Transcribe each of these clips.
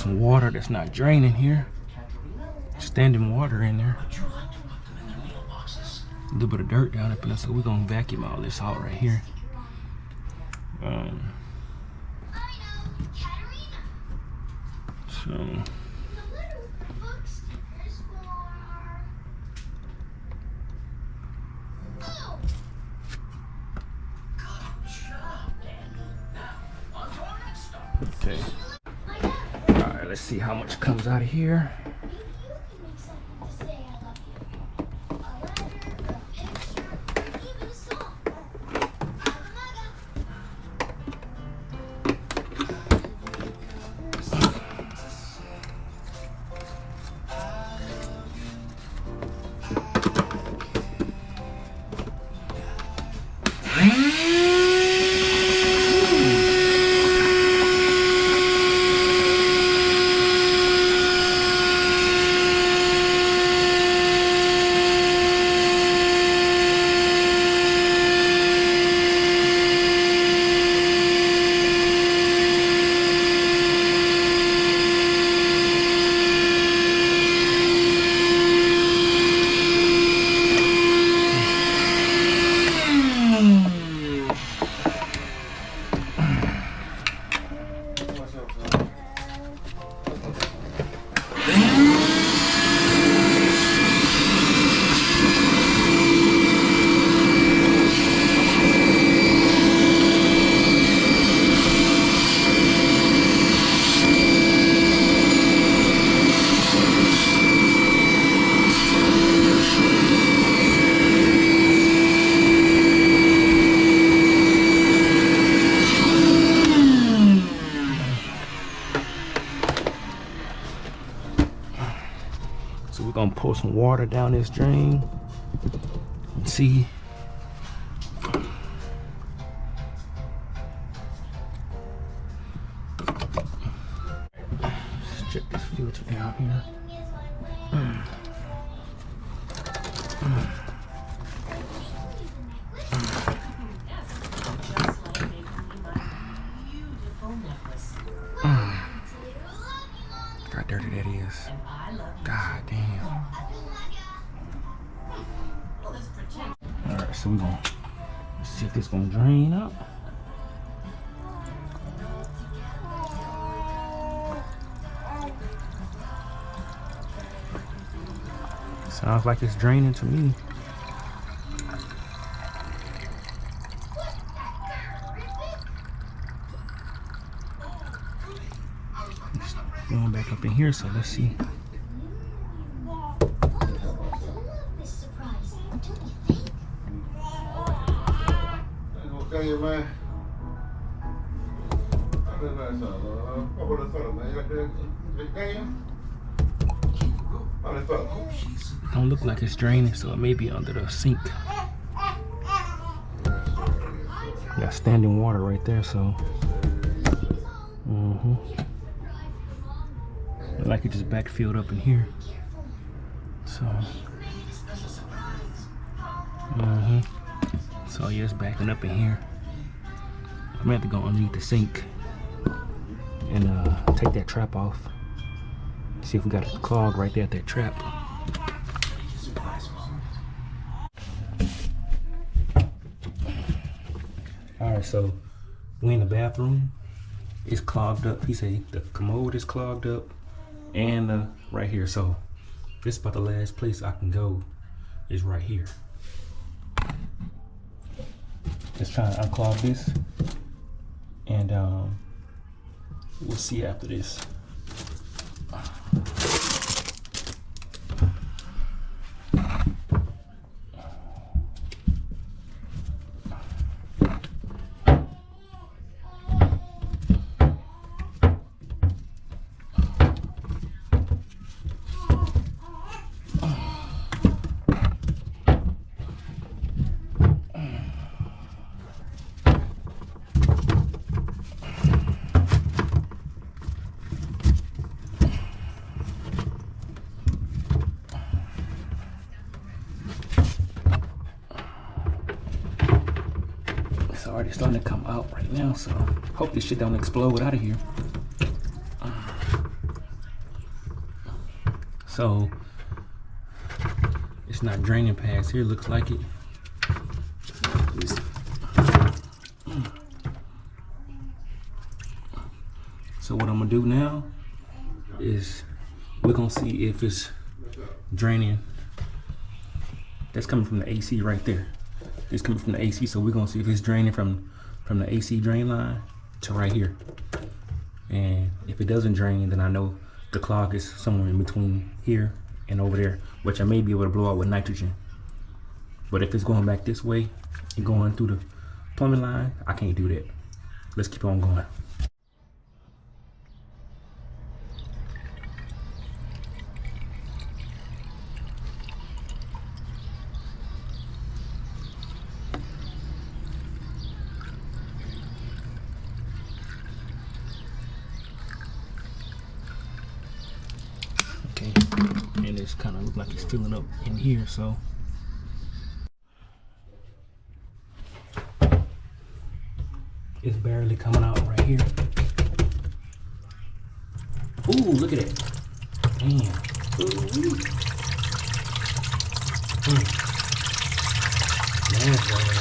some water that's not draining here. Standing water in there. A little bit of dirt down up in there, so we're gonna vacuum all this out right here. Okay. All right, let's see how much comes out of here. So we're gonna pour some water down this drain and see. Let's check this filter down here. How dirty that is. God damn. Alright, so we're gonna see if this gonna drain up. Sounds like it's draining to me. It's going back up in here, so let's see. Don't look like it's draining, so it may be under the sink. Got standing water right there, so like it just backfilled up in here. So so yeah, it's backing up in here. I'm gonna have to go underneath the sink and take that trap off. See if we got a clog right there at that trap. Alright, so we in the bathroom. It's clogged up. He said the commode is clogged up and right here. So this is about the last place I can go is right here. Just trying to unclog this, and we'll see after this. It's already starting to come out right now, so hope this shit don't explode out of here. So it's not draining past here, looks like it. So what I'm gonna do now is we're gonna see if it's draining. That's coming from the AC right there. It's coming from the AC, so we're gonna see if it's draining from the AC drain line to right here. And if it doesn't drain, then I know the clog is somewhere in between here and over there, which I may be able to blow out with nitrogen. But if it's going back this way and going through the plumbing line, I can't do that. Let's keep on going. Okay, and it's kind of look like it's filling up in here, so it's barely coming out right here. Ooh, look at it. Damn. Ooh. That's right.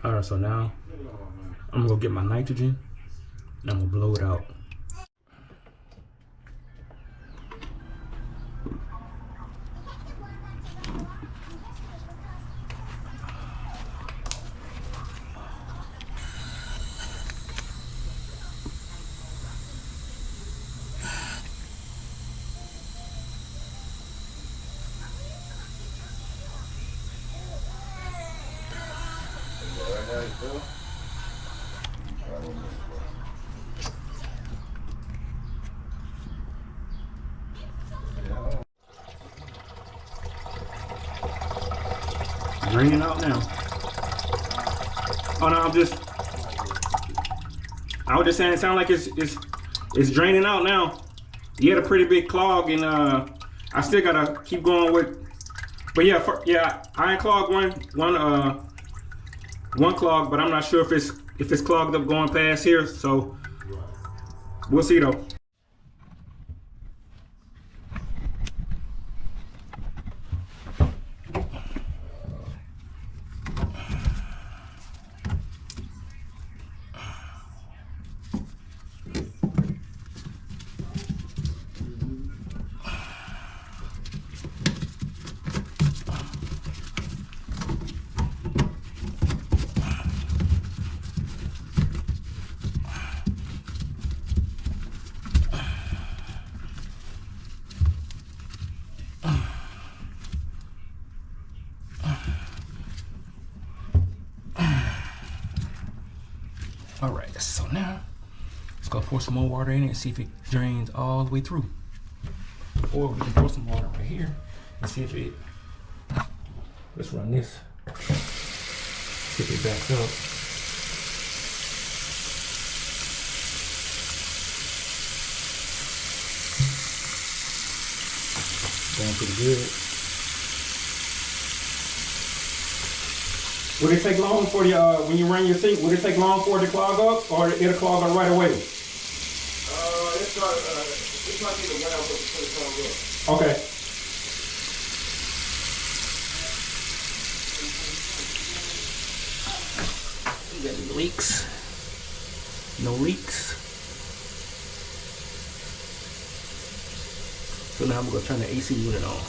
Alright, so now I'm gonna go get my nitrogen and I'm gonna blow it out. Draining out now. Oh no, I was just saying it sounds like it's draining out now. You had a pretty big clog, and I still gotta keep going with. But yeah, I unclogged one clog, but I'm not sure if it's clogged up going past here. So we'll see though. All right, so now let's go pour some more water in it and see if it drains all the way through. Or we can pour some water right here and see if it, let's run this, see if it backs up. Going pretty good. Would it take long for the, when you run your sink, would it take long for it to clog up, or it'll clog up right away? It's not even well before it clogs up. Okay. We got any leaks? No leaks. So now I'm gonna turn the AC unit on.